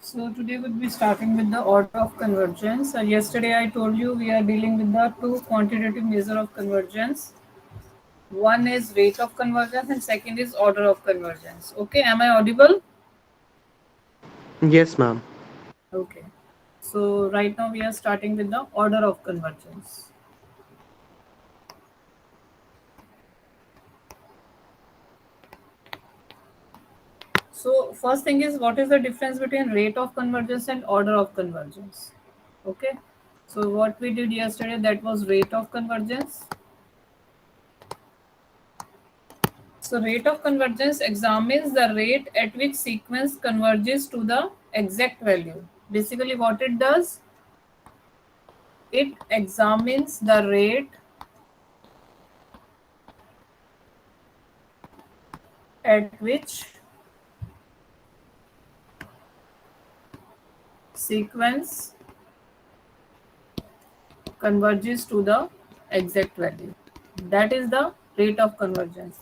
So today we'll be starting with the order of convergence. Yesterday I told you we are dealing with the two quantitative measure of convergence. One is rate of convergence and second is order of convergence. Okay, am I audible? Yes, ma'am. Okay. So right now we are starting with the order of convergence. So first thing is, what is the difference between rate of convergence and order of convergence? Okay. So what we did yesterday, that was rate of convergence. So rate of convergence examines the rate at which sequence converges to the exact value. Basically what it does, it examines the rate at which sequence converges to the exact value. That is the rate of convergence.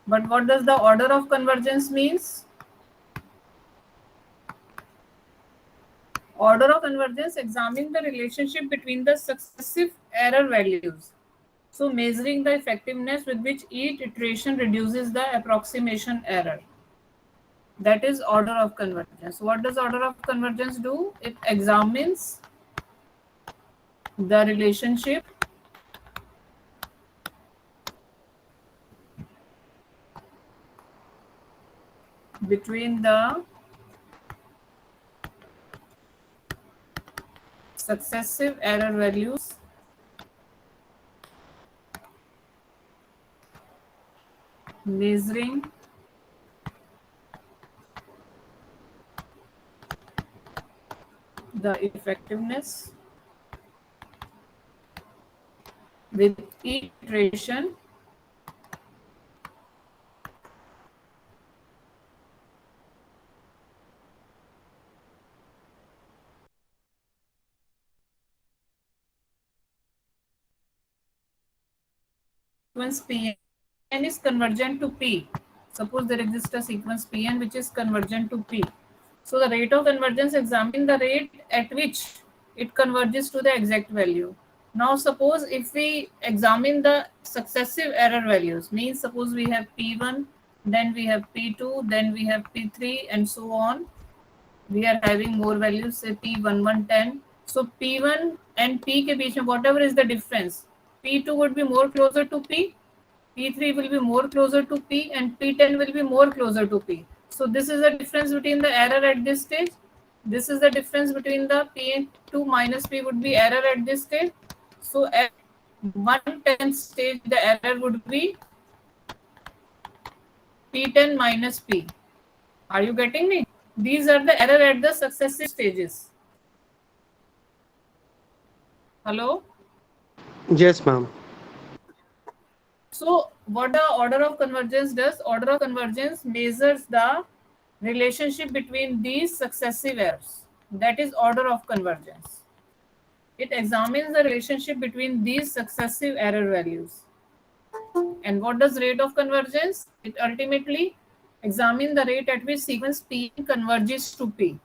But what does the order of convergence means? Order of convergence examines the relationship between the successive error values. So measuring the effectiveness with which each iteration reduces the approximation error. That is order of convergence. What does order of convergence do? It examines the relationship between the successive error values measuring the effectiveness with each iteration sequence Pn is convergent to P. Suppose there exists a sequence Pn which is convergent to P. So the rate of convergence examines the rate at which it converges to the exact value. Now suppose if we examine the successive error values, means suppose we have P1, then we have P2, then we have P3 and so on. We are having more values, say P1110. So P1 and P के बीच में whatever is the difference, P2 would be more closer to P, P3 will be more closer to P, and P10 will be more closer to P. So this is the difference between the error at this stage. This is the difference between the P2 minus P would be error at this stage. So at 1/10th stage, the error would be P10 minus P. Are you getting me? These are the error at the successive stages. Hello? Yes, ma'am. So what the order of convergence does? Order of convergence measures the relationship between these successive errors. That is order of convergence. It examines the relationship between these successive error values. And what does rate of convergence? It ultimately examines the rate at which sequence P converges to P.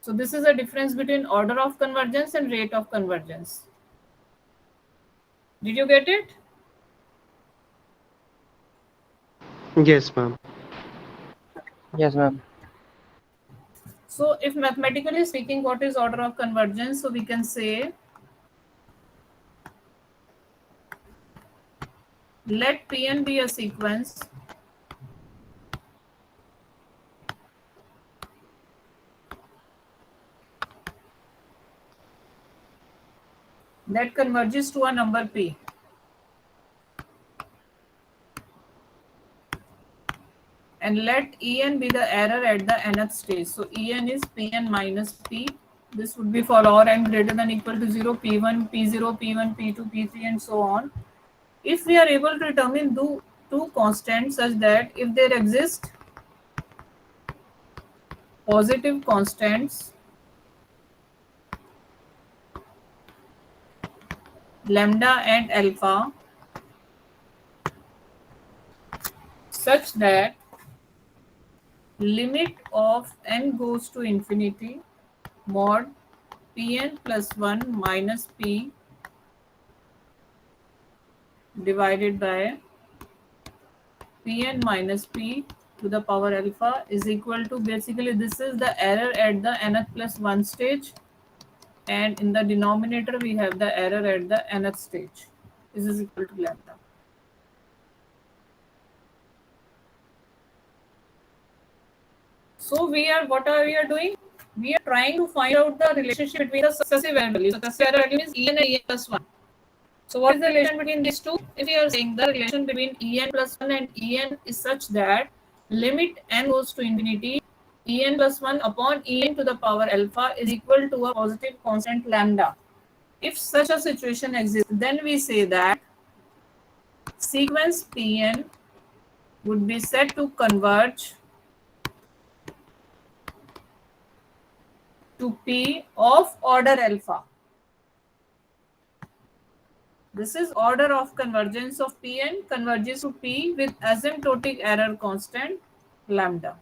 So this is the difference between order of convergence and rate of convergence. Did you get it? Yes, ma'am. Yes, ma'am. So if mathematically speaking, what is order of convergence? So we can say, let Pn be a sequence that converges to a number P. And let En be the error at the nth stage. So En is Pn minus P. This would be for all n greater than equal to 0, P1, P0, P1, P2, P3 and so on. If we are able to determine two constants such that if there exist positive constants lambda and alpha such that limit of n goes to infinity mod Pn plus 1 minus P divided by Pn minus P to the power alpha is equal to, basically this is the error at the nth plus 1 stage, and in the denominator we have the error at the nth stage. This is equal to lambda. So what are we doing? We are trying to find out the relationship between the successive error values. Successive error value means En and En plus 1. So what is the relation between these two? If we are saying the relation between En plus 1 and En is such that limit n goes to infinity, En plus 1 upon En to the power alpha is equal to a positive constant lambda. If such a situation exists, then we say that sequence Pn would be said to converge to P of order alpha. This is order of convergence of Pn converges to P with asymptotic error constant lambda.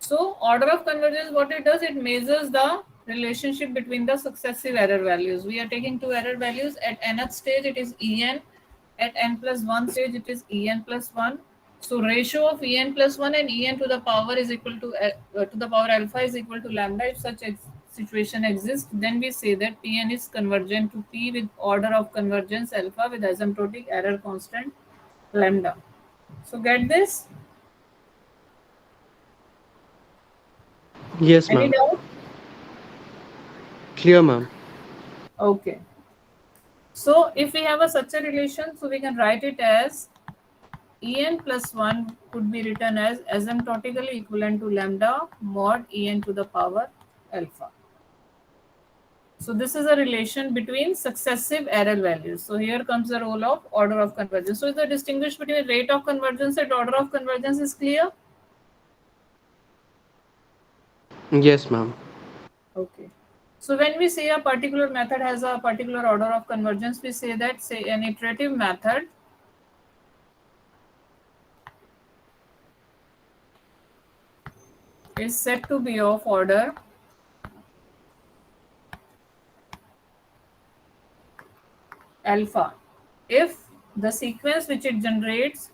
So order of convergence, what it does, it measures the relationship between the successive error values. We are taking two error values. At nth stage it is En, at n plus 1 stage it is En plus 1. So ratio of En plus 1 and En to the power is equal to the power alpha is equal to lambda. If such a situation exists, then we say that Pn is convergent to P with order of convergence alpha with asymptotic error constant lambda. So get this? Yes, Any ma'am. doubt? Clear, ma'am. Okay. So if we have such a relation, so we can write it as En plus 1 could be written as asymptotically equivalent to lambda mod En to the power alpha. So this is a relation between successive error values. So here comes the role of order of convergence. So the distinguish between rate of convergence and order of convergence is clear? Yes, ma'am. Okay. So when we say a particular method has a particular order of convergence, we say that, say, an iterative method is said to be of order alpha if the sequence which it generates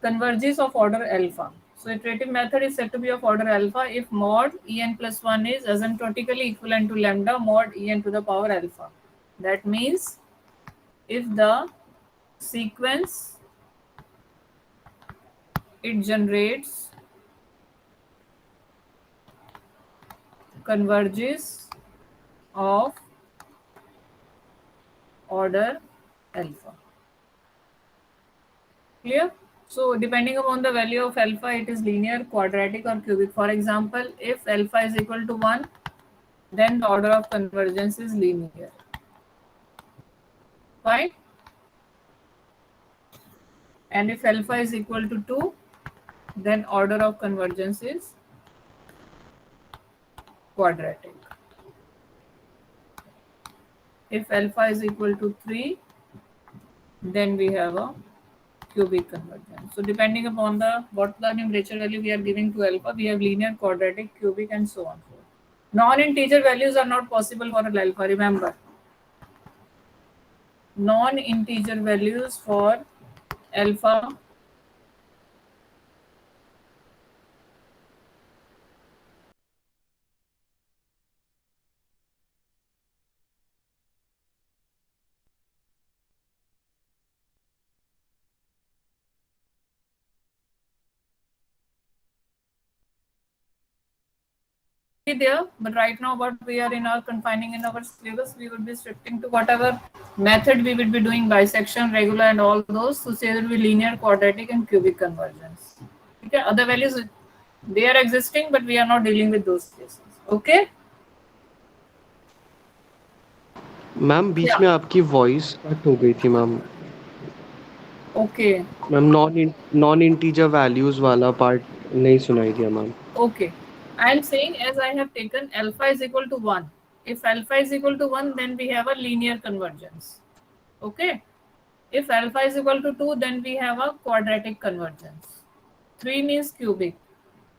converges of order alpha. So iterative method is said to be of order alpha if mod En plus 1 is asymptotically equivalent to lambda mod En to the power alpha. That means if the sequence it generates converges of order alpha. Clear? So depending upon the value of alpha, it is linear, quadratic or cubic. For example, if alpha is equal to 1, then the order of convergence is linear. Fine? And if alpha is equal to 2, then order of convergence is quadratic. If alpha is equal to 3, then we have a cubic convergence. So depending upon what the numerator value we are giving to alpha, we have linear, quadratic, cubic and so on. Non-integer values are not possible for alpha, remember. Non-integer values for alpha there, but right now what we are in our confining in our syllabus, we will be restricting to whatever method we will be doing, bisection, regular and all those. So say there will be linear, quadratic and cubic convergence. Okay, other values they are existing, but we are not dealing with those cases. Okay. Ma'am beach Yeah. में आपकी voice cut हो गई थी ma'am. Okay. Ma'am non integer values वाला part नहीं सुनाई दिया ma'am. Okay. I am saying as I have taken alpha is equal to 1. If alpha is equal to 1, then we have a linear convergence. Okay. If alpha is equal to 2, then we have a quadratic convergence. 3 means cubic.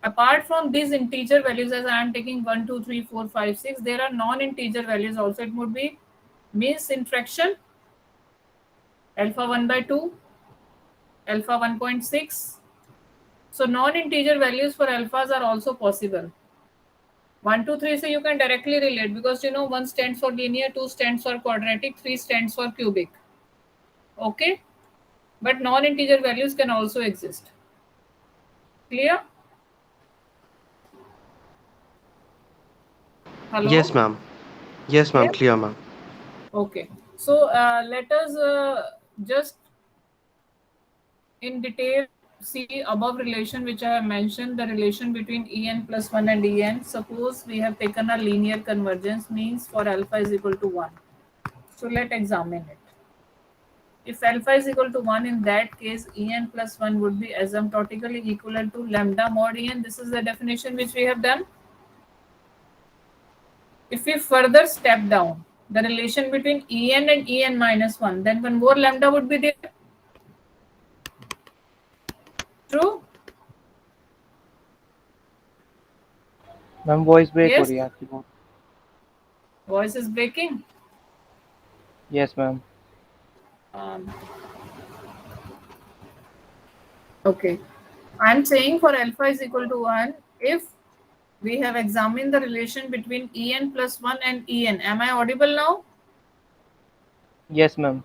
Apart from these integer values, as I am taking 1, 2, 3, 4, 5, 6, there are non-integer values also. It would be means in fraction, alpha 1 by 2, alpha 1.6. So non-integer values for alphas are also possible. 1, 2, 3, so you can directly relate because you know 1 stands for linear, 2 stands for quadratic, 3 stands for cubic. Okay? But non-integer values can also exist. Clear? Hello? Yes, ma'am. Yes, ma'am. Clear? Clear, ma'am. Okay. So let us just in detail see above relation which I have mentioned, the relation between en plus 1 and en. Suppose we have taken a linear convergence, means for alpha is equal to 1. So let's examine it. If alpha is equal to 1, in that case en plus 1 would be asymptotically equivalent to lambda mod en. This is the definition which we have done. If we further step down the relation between en and en minus 1, then one more lambda would be there. True? Ma'am voice break हो Yes? रही है आपकी बहुत. Voice is breaking. Yes ma'am. Um, okay. I am saying for alpha is equal to 1, if we have examined the relation between en plus 1 and en. Am I audible now? Yes ma'am.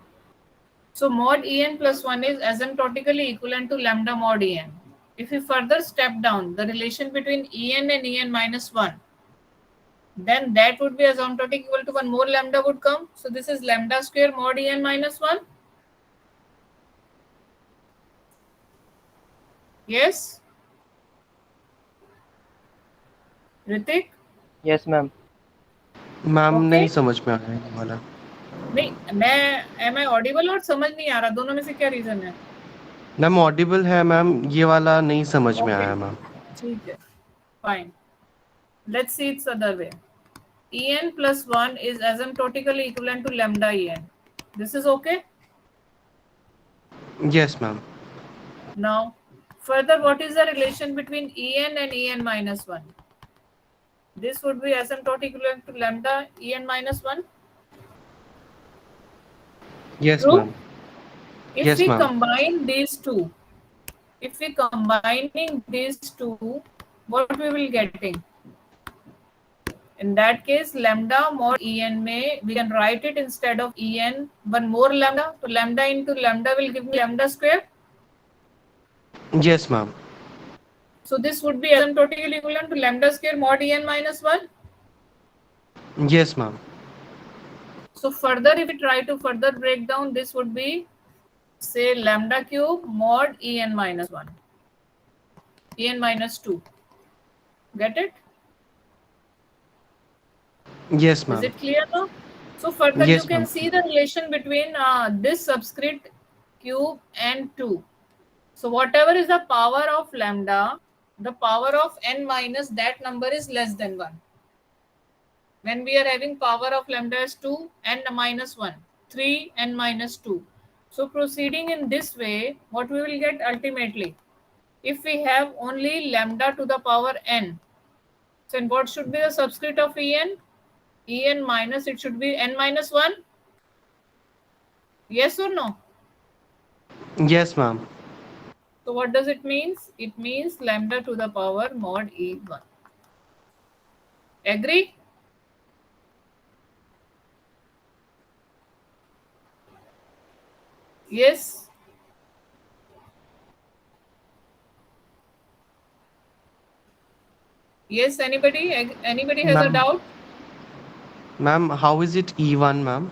So mod en plus 1 is asymptotically equivalent to lambda mod en. If we further step down the relation between en and en minus 1, then that would be asymptotic equal to 1 more lambda would come. So this is lambda square mod en minus 1. Yes? Ritik? Yes ma'am. Ma'am Okay. नहीं समझ में आ रहा है ये वाला. नहीं मैं M I audible और समझ नहीं आ रहा, दोनों में से क्या रीजन है? मैम ऑडिबल है मैम, ये वाला नहीं समझ में Okay. आया मैम. ठीक है, fine. Let's see it's other way. En plus 1 is asymptotically equivalent to lambda en. This is okay? Yes, ma'am. Now, further, what is the relation between en and en minus 1? This would be asymptotic equivalent to lambda en minus 1. Yes, True? ma'am. If Yes, we ma'am. combine these two, if we combining these two, what we will getting? In that case, lambda mod en may we can write it instead of en one more lambda. So lambda into lambda will give me lambda square. Yes, ma'am. So this would be asymptotically equivalent to lambda square mod en minus 1. Yes, ma'am. So further, if we try to further break down, this would be say lambda cube mod en minus 1, en minus 2. Get it? Yes, Is ma'am. it clear now? So further, Yes, you can ma'am. see the relation between this subscript cube and 2. So whatever is the power of lambda, the power of n minus that number is less than 1. When we are having power of lambda is 2, n minus 1, 3, n minus 2. So proceeding in this way, what we will get ultimately? If we have only lambda to the power n, so what should be the subscript of en? En minus, it should be n minus 1. Yes or no? Yes, ma'am. So what does it mean? It means lambda to the power mod e1. Agree? Yes? Yes, anybody? Anybody has a Ma'am. doubt? Ma'am, how is it E1, ma'am?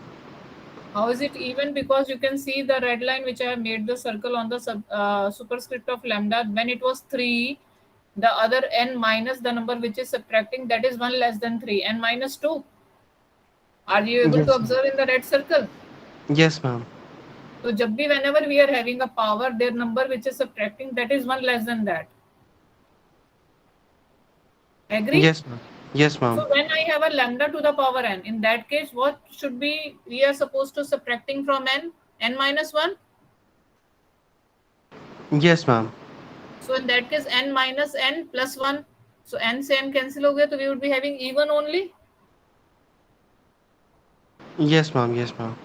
How is it even? Because you can see the red line which I have made the circle on the superscript of lambda. When it was 3, the other n minus the number which is subtracting, that is 1 less than 3, n minus 2. Are you able Yes, to ma'am. observe in the red circle? Yes, ma'am. So jab bhi whenever we are having a power, their number which is subtracting, that is 1 less than that. Agree? Yes, ma'am. Yes, So ma'am. when I have a lambda to the power n, in that case, what should be we are supposed to subtracting from n minus 1? Yes, ma'am. So in that case, n minus n plus 1. So n से n cancel हो गया, तो we would be having even only. Yes, ma'am. Yes, ma'am.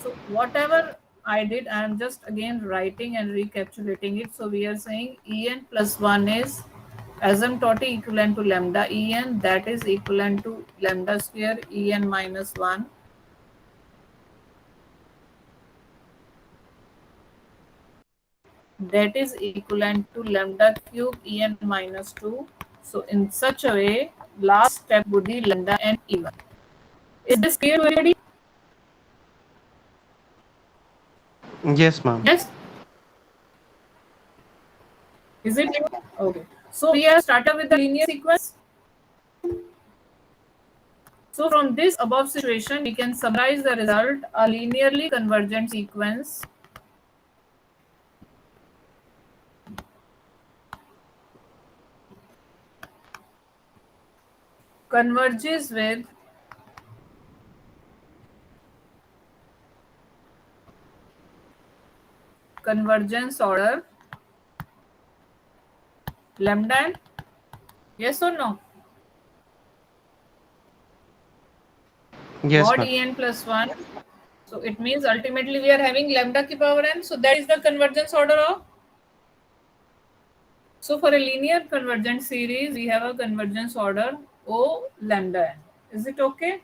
So whatever I did, I am just again writing and recapitulating it. So we are saying En plus 1 is asymptotic equivalent to lambda En, that is equivalent to lambda square En minus 1. That is equivalent to lambda cube En minus 2. So in such a way, last step would be lambda n even. Is this clear to everybody? Yes, ma'am. Yes? Is it clear? Okay. So we have started with the linear sequence. So from this above situation, we can summarize the result: a linearly convergent sequence converges with convergence order lambda n. Yes or no? Yes, Mod ma'am. En plus 1. So it means ultimately we are having lambda ki power n. So that is the convergence order of. So for a linear convergent series, we have a convergence order O lambda n. Is it okay?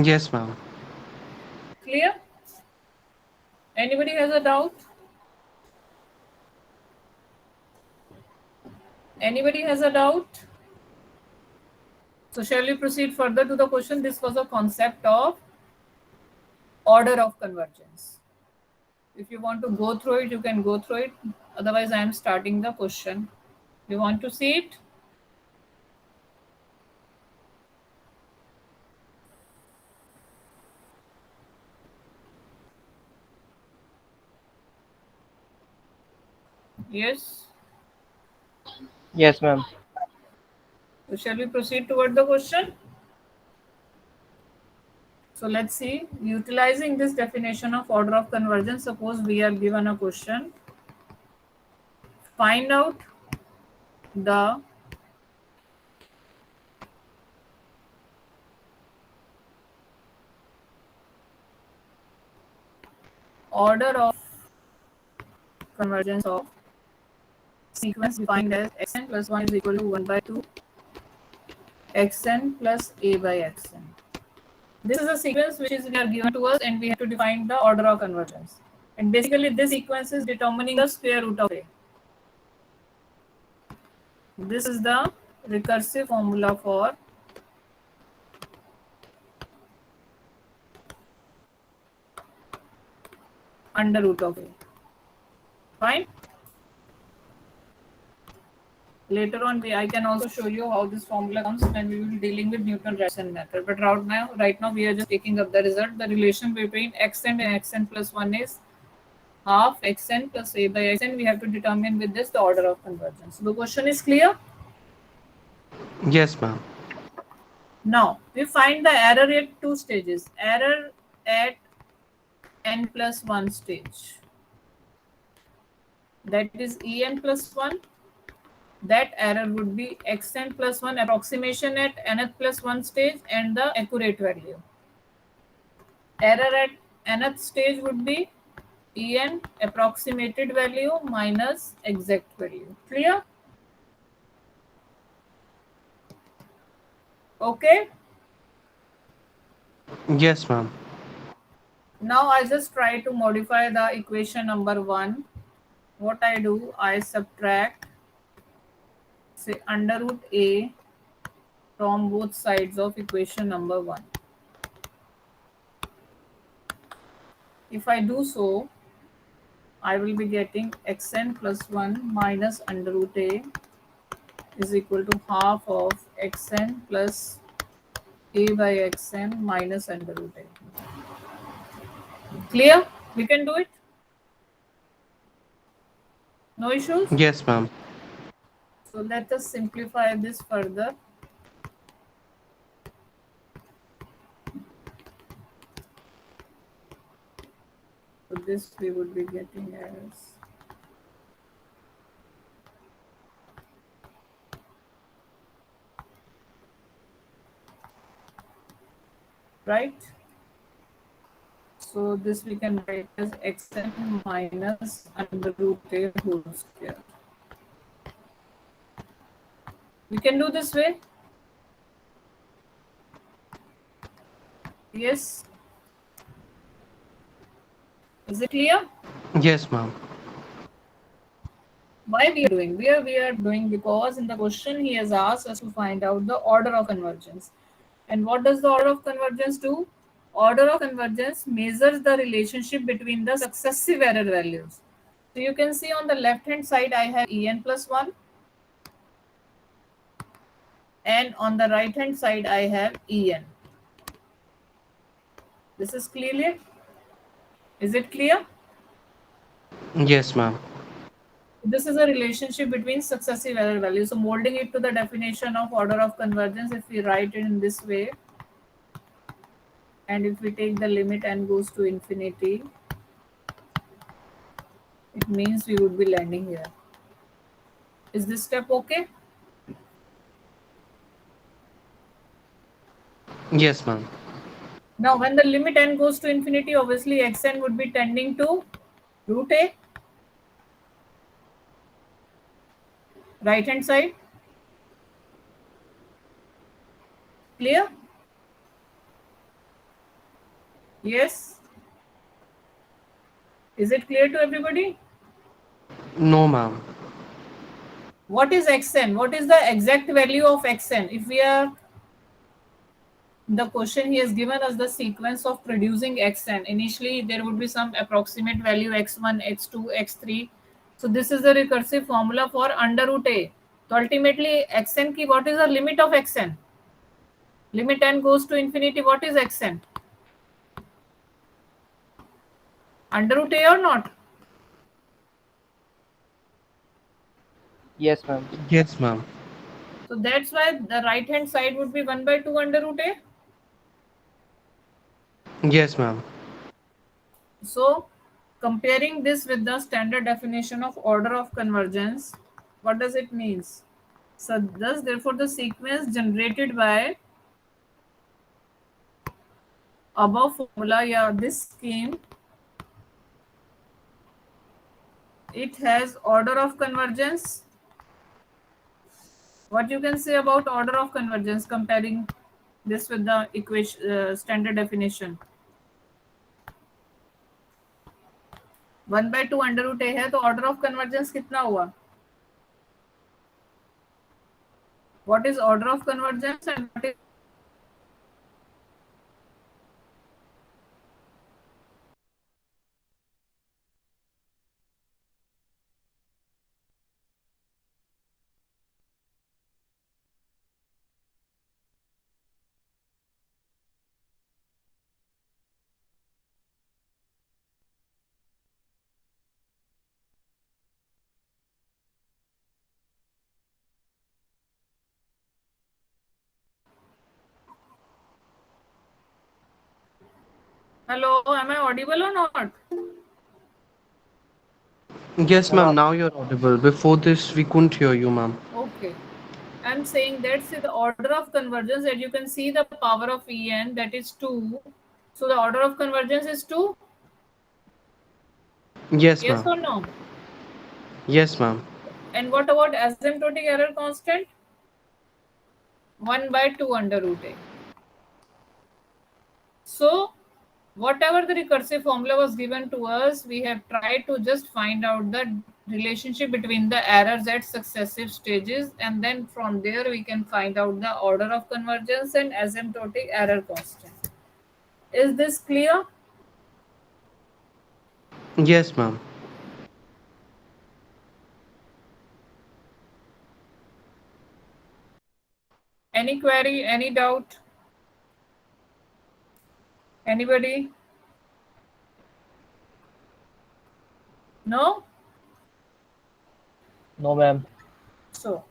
Yes, ma'am. Clear? Anybody has a doubt? Anybody has a doubt? So shall we proceed further to the question? This was a concept of order of convergence. If you want to go through it, you can go through it. Otherwise, I am starting the question. You want to see it? Yes. Yes, ma'am. So shall we proceed toward the question? So let's see. Utilizing this definition of order of convergence, suppose we are given a question. Find out the order of convergence of sequence defined as xn plus 1 is equal to 1 by 2 xn plus a by xn. This is a sequence which is given to us, and we have to define the order of convergence. And basically, this sequence is determining the square root of a. This is the recursive formula for under root of a. Fine. Later on, I can also show you how this formula comes when we will be dealing with Newton-Raphson method. But right now, we are just taking up the result. The relation between xn and xn plus 1 is half xn plus a by xn. We have to determine with this the order of convergence. So the question is clear. Yes, ma'am. Now, we find the error at two stages. Error at n plus 1 stage. That is En plus 1. That error would be xn plus 1 approximation at nth plus 1 stage and the accurate value. Error at nth stage would be En approximated value minus exact value. Clear? Okay. Yes, ma'am. Now I just try to modify the equation number 1. What I do, I subtract, say, under root a from both sides of equation number 1. If I do so, I will be getting xn plus 1 minus under root a is equal to half of xn plus a by xn minus under root a. Clear? We can do it? No issues? Yes, ma'am. So let us simplify this further. So this we would be getting as right. So this we can write as xn minus under root a whole square. We can do this way. Yes. Is it clear? Yes, ma'am. Why we are doing because in the question he has asked us to find out the order of convergence. And what does the order of convergence do? Order of convergence measures the relationship between the successive error values. So you can see on the left hand side I have en plus 1 and on the right hand side I have en. This is clear? Is it clear? Yes, ma'am. This is a relationship between successive error values. So molding it to the definition of order of convergence, if we write it in this way, and if we take the limit n goes to infinity, it means we would be landing here. Is this step okay? Yes, ma'am. Now, when the limit n goes to infinity, obviously xn would be tending to root a, right hand side. Clear? Yes. Is it clear to everybody? No, ma'am. What is xn? What is the exact value of xn? If we are the question, he has given us the sequence of producing xn. Initially, there would be some approximate value x1, x2, x3. So this is the recursive formula for under root a. So ultimately, xn ki what is the limit of xn? Limit n goes to infinity. What is xn? Under root a or not? Yes, ma'am. Yes, ma'am. So that's why the right hand side would be 1 by 2 under root a. Yes, ma'am. So comparing this with the standard definition of order of convergence, what does it mean? So thus therefore the sequence generated by above formula, yeah, this scheme, it has order of convergence. What you can say about order of convergence comparing this with the equation standard definition? 1 by 2 under root ए है तो order of convergence कितना हुआ? What is order of convergence and what is hello, am I audible or not? Yes, Ma'am, ma'am. Now you're audible. Before this, we couldn't hear you, ma'am. Okay. I'm saying that see the order of convergence that you can see the power of En that is 2. So the order of convergence is 2. Yes, Yes ma'am. or no? Yes, ma'am. And what about asymptotic error constant? 1 by 2 under root a. So whatever the recursive formula was given to us, we have tried to just find out the relationship between the errors at successive stages, and then from there we can find out the order of convergence and asymptotic error constant. Is this clear? Yes, ma'am. Any query, any doubt? Anybody? No? no, ma'am. So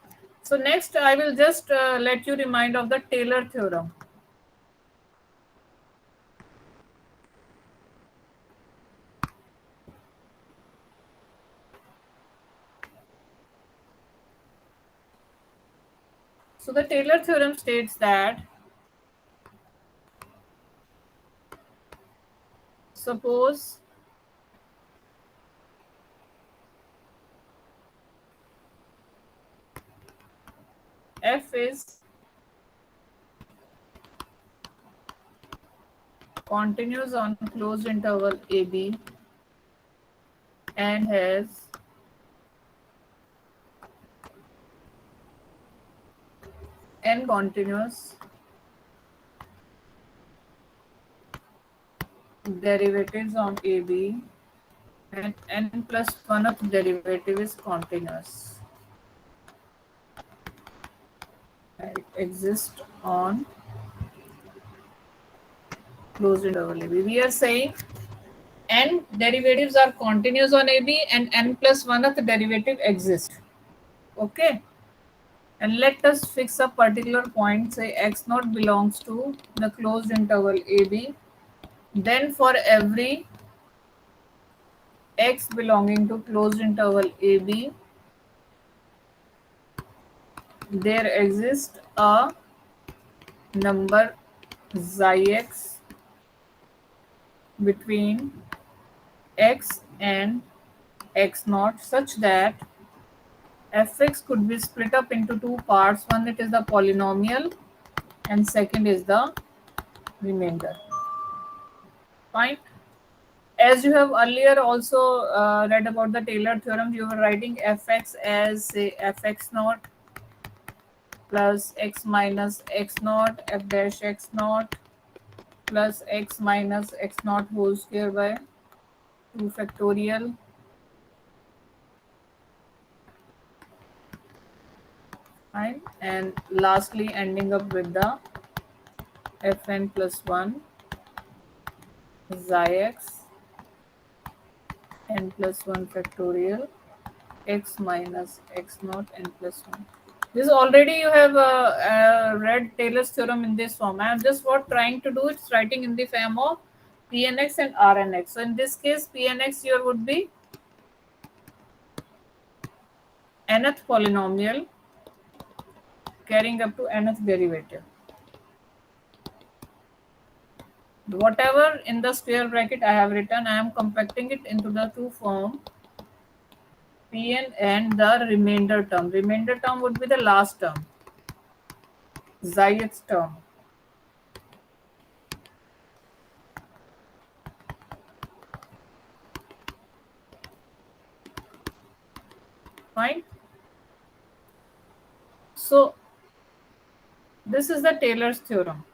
So next I will just let you remind of the Taylor theorem. So the Taylor theorem states that suppose f is continues on closed interval AB and has n continuous derivatives on AB and n plus 1th derivative is continuous and it exists on closed interval AB. We are saying n derivatives are continuous on AB and n plus 1th derivative exists. Okay. And let us fix a particular point, say x naught belongs to the closed interval AB. Then for every x belonging to closed interval AB, there exists a number xi x between x and x naught such that fx could be split up into two parts. One, it is the polynomial and second is the remainder. Fine. As you have earlier also read about the Taylor theorem, you were writing fx as say fx naught plus x minus x naught f dash x naught plus x minus x naught whole square by 2 factorial fine, and lastly ending up with the fn plus 1 xi x n plus 1 factorial x minus x naught n plus 1. This already you have read Taylor's theorem in this form. I am just what trying to do, it's writing in the form of Pnx and Rnx. So in this case, Pnx here would be nth polynomial carrying up to nth derivative. Whatever in the square bracket I have written, I am compacting it into the two form Pn and the remainder term. Remainder term would be the last term, xith term. Fine. So this is the Taylor's theorem.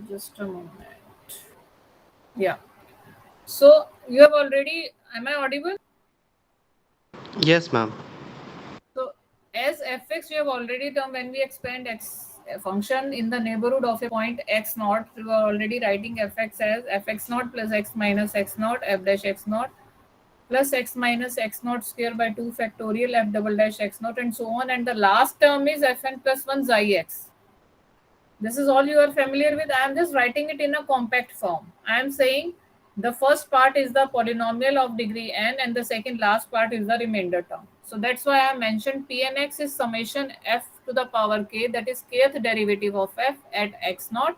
Just a moment. Yeah. So you have already, am I audible? Yes, ma'am. So as fx, we have already done when we expand x function in the neighborhood of a point x naught, we are already writing fx as fx naught plus x minus x naught f dash x naught plus x minus x naught square by 2 factorial f double dash x naught and so on. And the last term is fn plus 1 xi x. This is all you are familiar with. I am just writing it in a compact form. I am saying the first part is the polynomial of degree n and the second last part is the remainder term. So that's why I mentioned Pnx is summation f to the power k, that is kth derivative of f at x naught,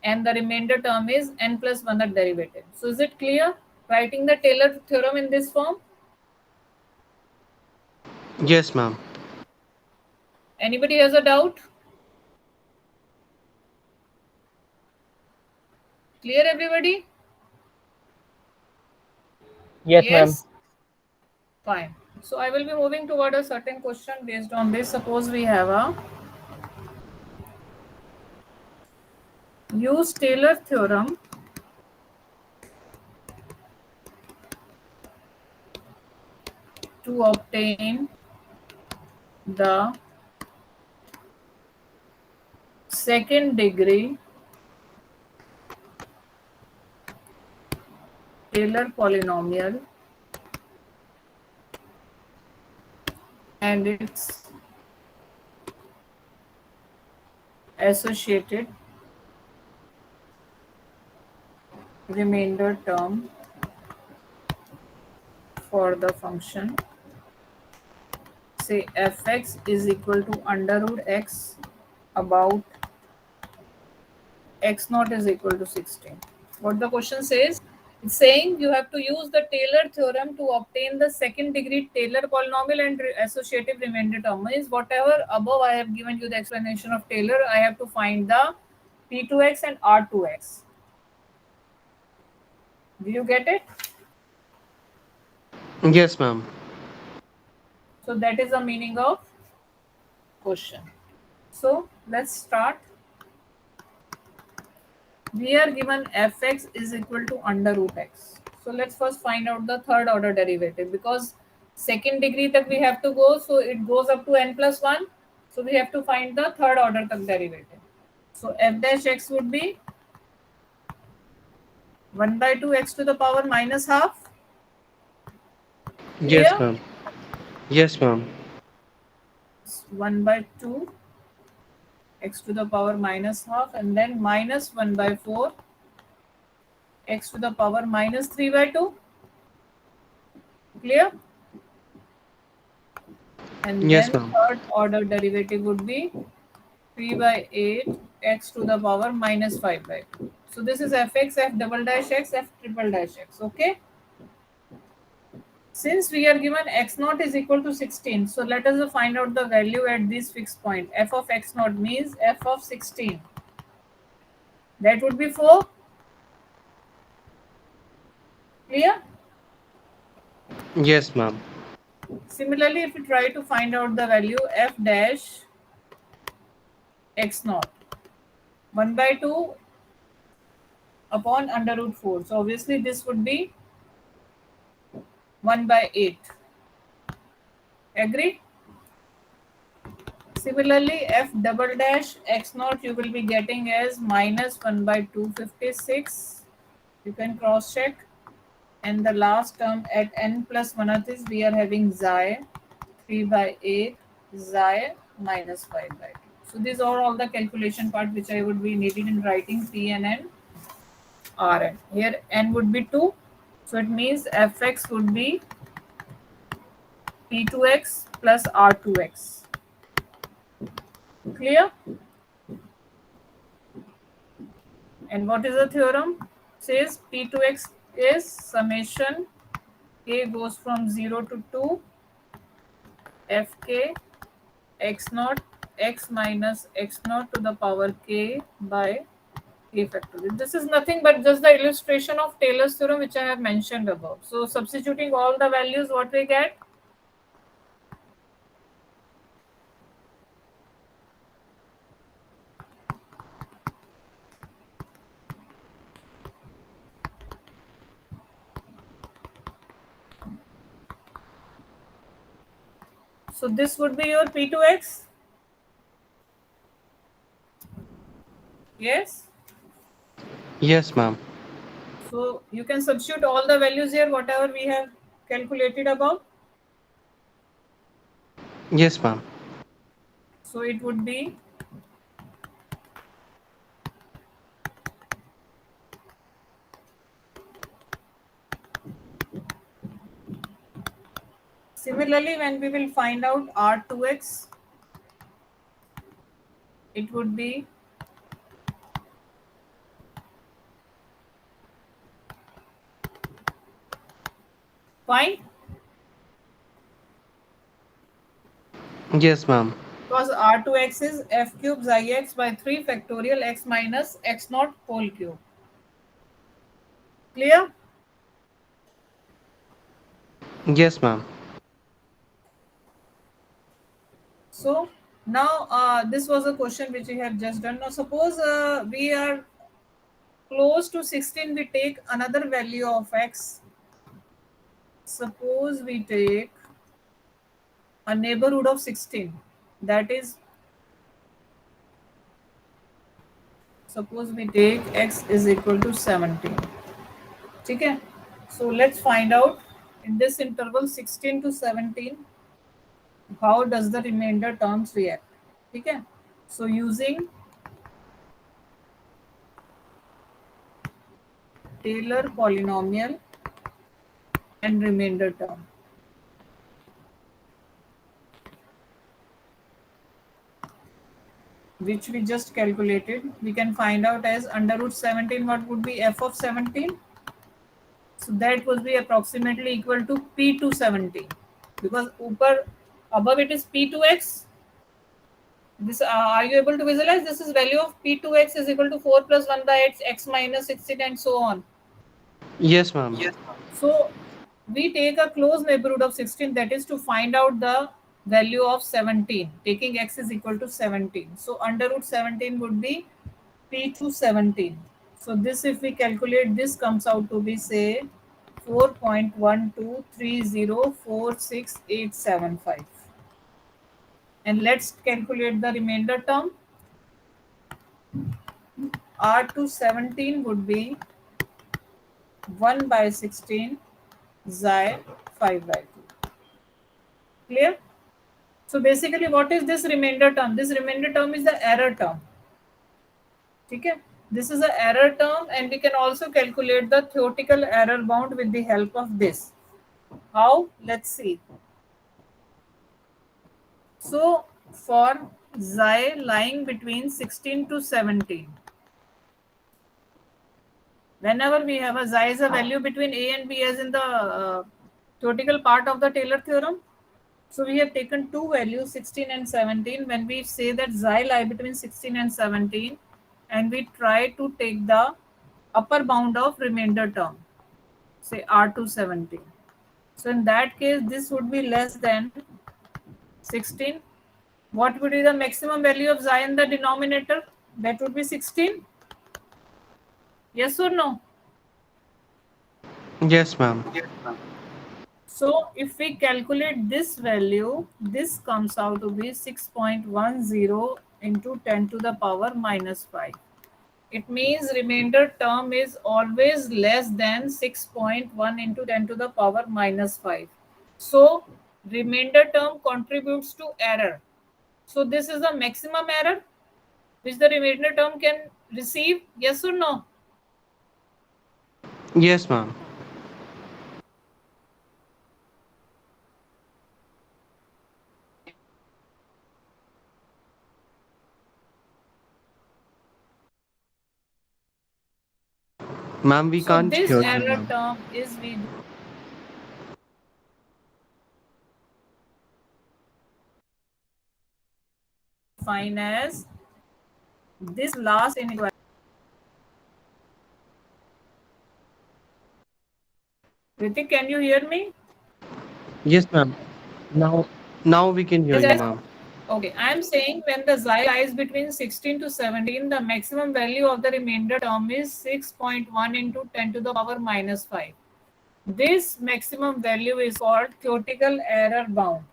and the remainder term is n plus 1th derivative. So is it clear? Writing the Taylor theorem in this form? Yes, ma'am. Anybody has a doubt? Clear, everybody? Yes, ma'am. Yes? Fine. So I will be moving toward a certain question based on this. Suppose we have a use Taylor theorem to obtain the second degree Taylor polynomial and its associated remainder term for the function, say fx is equal to under root x about x naught is equal to 16. What the question says? It's saying you have to use the Taylor theorem to obtain the second degree Taylor polynomial and associative remainder term. Is whatever above I have given you the explanation of Taylor, I have to find the P2x and R2x. Do you get it? Yes, ma'am. So that is the meaning of question. So let's start. We are given fx is equal to under root x. So let's first find out the third order derivative, because second degree that we have to go, so it goes up to n plus 1. So we have to find the third order derivative. So f dash x would be 1 by 2 x to the power minus half. Yes, Clear? ma'am. Yes, ma'am. 1 by 2 x to the power minus half, and then minus 1 by 4 x to the power minus 3 by 2. Clear? And Yes, then ma'am. third order derivative would be 3 by 8 x to the power minus 5 by 2. So this is fx, f double dash x, f triple dash x. Okay. Since we are given x naught is equal to 16, so let us find out the value at this fixed point. F of x naught means f of 16. That would be 4. Clear? Yes, ma'am. Similarly, if we try to find out the value f dash x naught, 1 by 2 upon under root 4. So obviously this would be 1 by 8. Agree? Similarly, f double dash x naught you will be getting as minus 1 by 256. You can cross check. And the last term at n plus 1 is we are having xi 3 by 8 xi minus 5 by 2. So these are all the calculation part which I would be needing in writing Pn and Rn. Here n would be 2. So it means fx would be p2x plus r2x. Clear? And what is the theorem? Says p2x is summation k goes from 0 to 2 fk x naught x minus x naught to the power k by k factorial. This is nothing but just the illustration of Taylor's theorem which I have mentioned above. So substituting all the values, what we get? So this would be your P2x. Yes. Yes, ma'am. So you can substitute all the values here, whatever we have calculated above. Yes, ma'am. So it would be similarly when we will find out R2x, it would be fine, Yes, ma'am. because R2x is f cube xi x by 3 factorial x minus x naught whole cube. Clear? Yes, ma'am. So now this was a question which we have just done. Now suppose we are close to 16, we take another value of x. Suppose we take a neighborhood of 16, that is, suppose we take x is equal to 17. Okay, so let's find out in this interval 16 to 17 how does the remainder terms react. ठीक है, so using Taylor polynomial and remainder term, which we just calculated, we can find out as under root 17 what would be f of 17. So that would be approximately equal to p to 17, because above it is p2x. This are you able to visualize? This is value of p2x is equal to 4 plus 1 by x minus 16 and so on. Yes, ma'am. So we take a close neighborhood of 16, that is to find out the value of 17, taking x is equal to 17. So under root 17 would be p to 17. So this, if we calculate, this comes out to be say 4.123046875. And let's calculate the remainder term. R to 17 would be 1 by 16 xi 5 by 2. Clear? So basically, what is this remainder term? This remainder term is the error term. Okay? This is the error term, and we can also calculate the theoretical error bound with the help of this. How? Let's see. So for xi lying between 16 to 17, whenever we have a xi is a value between a and b, as in the theoretical part of the Taylor theorem. So we have taken two values, 16 and 17. When we say that xi lie between 16 and 17, and we try to take the upper bound of remainder term, say r to 17. So in that case, this would be less than 16. What would be the maximum value of xi in the denominator? That would be 16. Yes or no? Yes, ma'am. So if we calculate this value, this comes out to be 6.10 into 10 to the power minus 5. It means remainder term is always less than 6.1 into 10 to the power minus 5. So remainder term contributes to error. So this is the maximum error which the remainder term can receive. Yes or no? Yes, ma'am. Ma'am, we So can't this hear you, error ma'am. term is we define as this last inequality. Ritik, can you hear me? Yes, ma'am. Now we can hear Yes, you, yes. ma'am. Okay, I am saying when the xi lies between 16 to 17, the maximum value of the remainder term is 6.1 into 10 to the power minus 5. This maximum value is called theoretical error bound.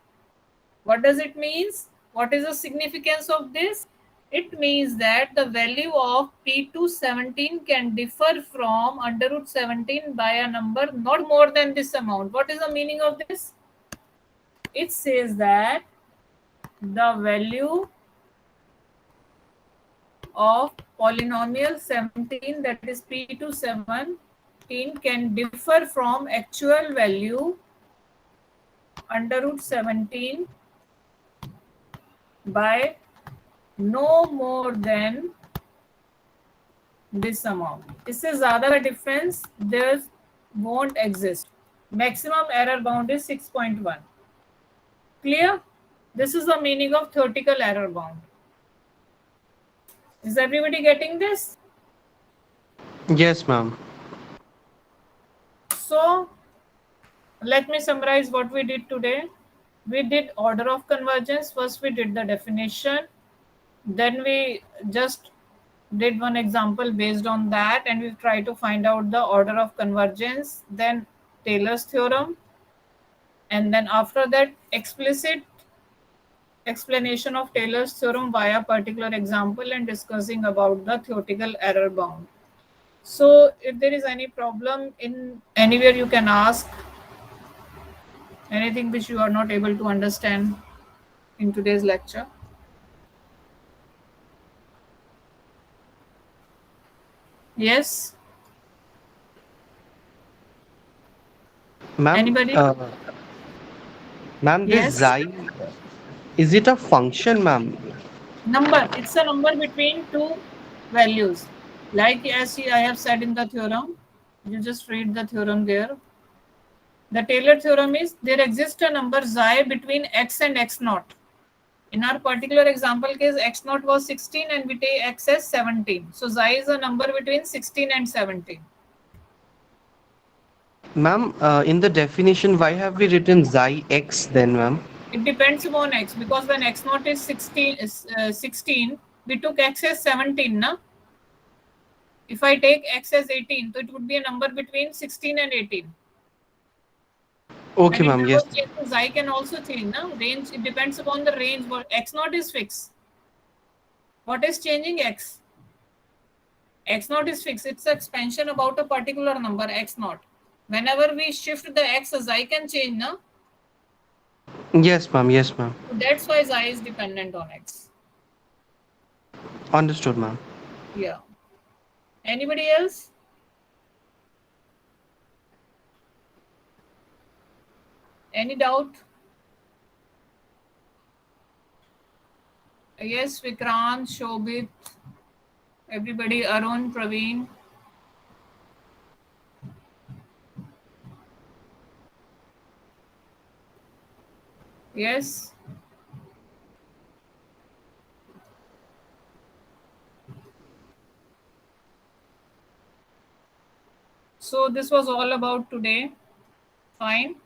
What does it mean? What is the significance of this? It means that the value of p to 17 can differ from under root 17 by a number not more than this amount. What is the meaning of this? It says that the value of polynomial 17, that is p to 17, can differ from actual value under root 17 by no more than this amount. इससे ज़्यादा का difference there won't exist. Maximum error bound is 6.1. Clear? This is the meaning of theoretical error bound. Is everybody getting this? Yes, ma'am. So let me summarize what we did today. We did order of convergence. First we did the definition. Then we just did one example based on that, and we try to find out the order of convergence, then Taylor's theorem, and then after that explicit explanation of Taylor's theorem via particular example and discussing about the theoretical error bound. So if there is any problem in anywhere, you can ask anything which you are not able to understand. in today's lecture. Yes? Ma'am, Anybody? ma'am, this Yes? xi, is it a function, ma'am? Number. It's a number between two values. Like as I have said in the theorem, you just read the theorem there. The Taylor theorem is there exists a number xi between x and x naught. In our particular example case, x naught was 16 and we take x as 17. So xi is a number between 16 and 17. Ma'am, in the definition, why have we written xi x then, ma'am? It depends upon x because when x naught is 16, we took x as 17. Na? If I take x as 18, so it would be a number between 16 and 18. Okay, And it ma'am, never yes. changes. Xi can also change. Na? Range, it depends upon the range. But x naught is fixed. What is changing x? X naught is fixed. It's expansion about a particular number x naught. Whenever we shift the x, xi can change. Na? Yes, ma'am, yes, ma'am. So that's why xi is dependent on x. Understood, ma'am. Yeah. Anybody else? Any doubt? Yes, Vikrant, Shobit, everybody, Arun, Praveen. Yes. So this was all about today. Fine.